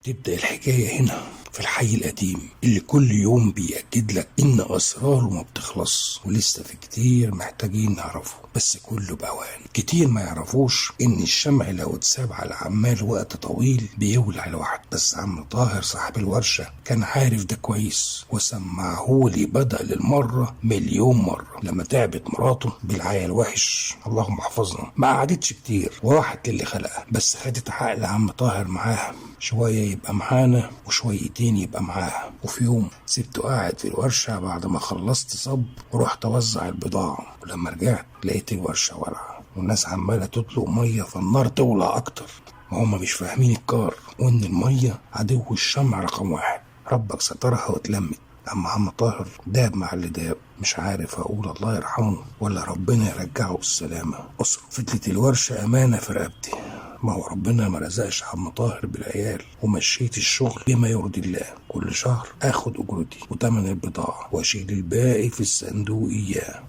تبدأ الحكاية هنا في الحي القديم اللي كل يوم بيأكد لك إن أسراره ما بتخلص، ولسه في كتير محتاجين نعرفه، بس كله بأوان. كتير ما يعرفوش إن الشمع لو اتساب على العمال وقت طويل بيولع لوحده، بس عم طاهر صاحب الورشة كان عارف ده كويس وسمعهولي بدل المرة مليون مرة. لما تعبت مراته بالعيا الوحش اللهم احفظنا ما قعدتش كتير وراحت للي خلقها، بس خدت عقل عم طاهر معاها، شوية يبقى معانا وشويتين يبقى معاها. وفي يوم سبته قاعد في الورشة بعد ما خلصت صب ورحت أوزع البضاعة، ولما رجعت لقيت الورشة ولعة والناس عمالة تطلق مية فالنار تولع أكتر. ما هما مش فاهمين الكار وإن المية عدو الشمع رقم واحد. ربك سترها واتلمت. أما عم طاهر داب مع اللي داب، مش عارف أقول الله يرحمه ولا ربنا يرجعه بالسلامة. أسره فضلت الورشة أمانة في رقبتي، ما هو ربنا ما رزقش عم طاهر بالعيال ومشيت الشغل بما يرضي الله. كل شهر اخد اجرتي وتمن البضاعة واشيل الباقي في الصندوق اياه.